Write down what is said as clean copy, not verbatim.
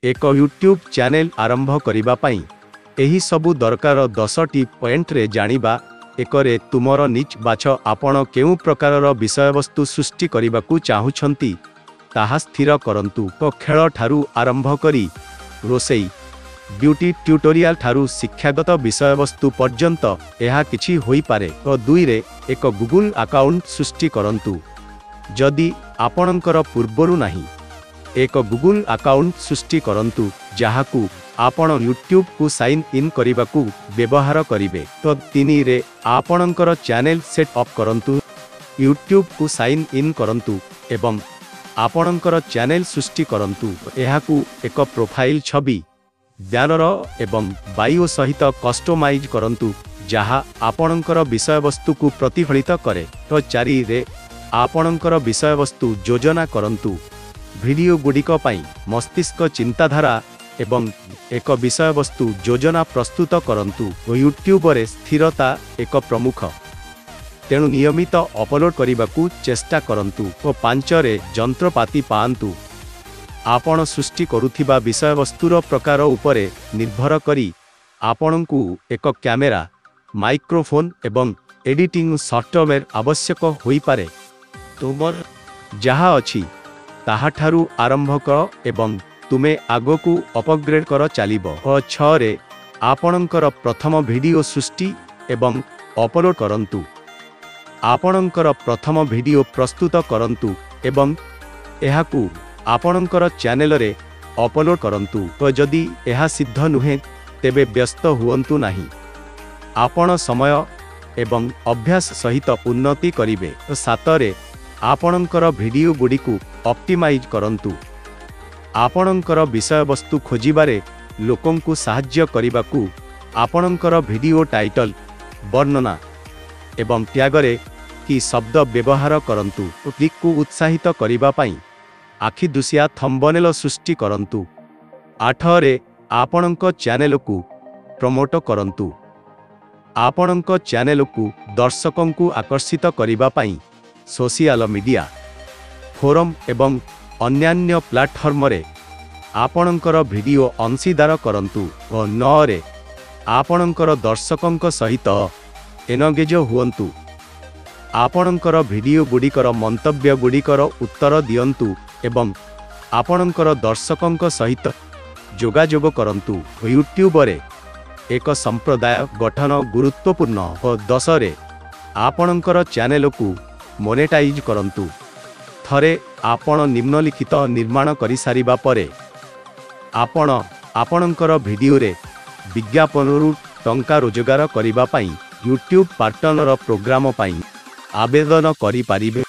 एक YouTube channel आरंभ करिबा पई एही सबु दरकार 10टी पॉइंट रे जानिबा। एकरे तुमर निच बाछ आपण केउ प्रकारर विषय वस्तु सृष्टि करिबाकू चाहुछंती ताहा स्थिर करंतु। तो खेल ठारू आरंभ करी रोसई ब्यूटी ट्यूटोरियल ठारू शिक्षागत विषय वस्तु पर्यंत एहा किछि होई पारे। तो 2 रे एक गूगल अकाउंट सृष्टि करंतु। जदि आपणकर पूर्वरु नाही एक गूगल अकाउंट सृष्टि करंतु जहाकू आपण यूट्यूब को साइन इन करिबाकू व्यवहार करिवे। तो 3 रे आपणकर चैनल सेट अप करंतु। यूट्यूब को साइन इन करंतु एवं आपणकर चैनल सृष्टि करंतु। एहाकू एक प्रोफाइल छवि ब्यानर एवं बायो सहित कस्टमाइज करंतु जहा आपणकर विषय वस्तु को प्रतिफलित करे। तो 4 रे आपणकर विषय वस्तु योजना करंतु। वीडियो गुडिक पई मस्तिष्क चिंताधारा एवं एक विषय वस्तु योजना प्रस्तुत करंतु। यूट्यूब रे स्थिरता एक प्रमुख तेणु नियमित अपलोड करिबाकू चेष्टा करंतु। और 5 रे यंत्रपाती पांतु। आपण सृष्टि करुथिबा विषय वस्तुर प्रकार उपरे निर्भर करी आपणकू एक कैमेरा माइक्रोफोन एवं एडिटिंग सॉफ्टवेयर आवश्यक होई पारे। तुमर जहा अछि ताहा ठारू आरंभ कर एवं तुमे आगोकू अपग्रेड कर चलिबो। और 6 रे आपणकर प्रथम वीडियो सृष्टि एवं अपलोड करंतु। आपणकर प्रथम वीडियो प्रस्तुत करंतु एवं एहाकू आपणकर चैनल रे अपलोड करंतु। तो जदि एहा सिद्ध नुहे तेबे व्यस्त हुअंतु नाही। आपण समय एवं अभ्यास सहित उन्नति करिवे। तो 7 रे आपणकर वीडियो गुडिकू ऑप्टिमाइज करंतु। आपणकर विषय वस्तु खोजिबारे लोकंकु सहाय्य करिबाकू आपणकर वीडियो टाइटल वर्णना एवं टैगरे की शब्द व्यवहार करंतु। क्लिक को उत्साहित करिबा पई आखि दुसिया थंबनेल सृष्टि करंतु। 8 रे आपणक चैनल को प्रमोट करंतु। आपणक चैनल को दर्शकंकु आकर्षित करिबा पई सोशल मीडिया फोरम एवं अन्यान्य प्लेटफॉर्म रे आपणकर वीडियो अंशीदार करंतु। और 9 रे आपणकर दर्शकंक सहित एनगेज हुअंतु। आपणकर वीडियो गुडिकर मंतव्य गुडिकर उत्तर दियंतु एवं आपणकर दर्शकंक सहित जोगाजोग करंतु। यूट्यूब रे एक संप्रदाय गठन गुरुत्वपूर्ण। और 10 रे आपणकर चैनल को मोनेटाइज करंतु। थरे आपण निम्नलिखित निर्माण करि सारिबा परे आपण आपणकर वीडियो रे विज्ञापनरु टंका रोजगार करिबा पई यूट्यूब पार्टनर प्रोग्राम पई आवेदन करि पारिबे।